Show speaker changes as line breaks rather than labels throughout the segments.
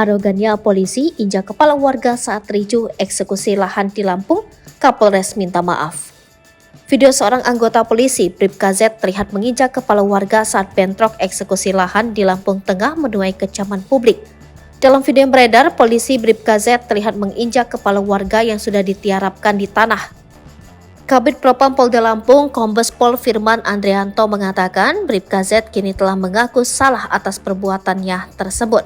Arogannya polisi injak kepala warga saat ricuh eksekusi lahan di Lampung, Kapolres minta maaf. Video seorang anggota polisi, Bribka Z, terlihat menginjak kepala warga saat bentrok eksekusi lahan di Lampung Tengah menuai kecaman publik. Dalam video yang beredar, polisi Bribka Z terlihat menginjak kepala warga yang sudah ditiarapkan di tanah. Kabid Propam Polda Lampung, Kombes Pol Firman Andrianto mengatakan Bribka Z kini telah mengaku salah atas perbuatannya tersebut.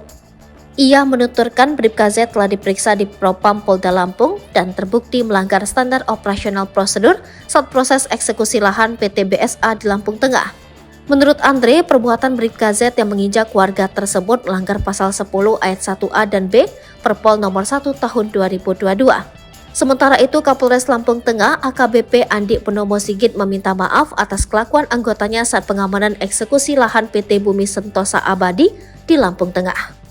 Ia menuturkan Bribka Z telah diperiksa di Propam Polda Lampung dan terbukti melanggar standar operasional prosedur saat proses eksekusi lahan PT BSA di Lampung Tengah. Menurut Andre, perbuatan Bribka Z yang menginjak warga tersebut melanggar pasal 10 ayat 1A dan B Perpol nomor 1 tahun 2022. Sementara itu, Kapolres Lampung Tengah AKBP Andi Purnomo Sigit meminta maaf atas kelakuan anggotanya saat pengamanan eksekusi lahan PT Bumi Sentosa Abadi di Lampung Tengah.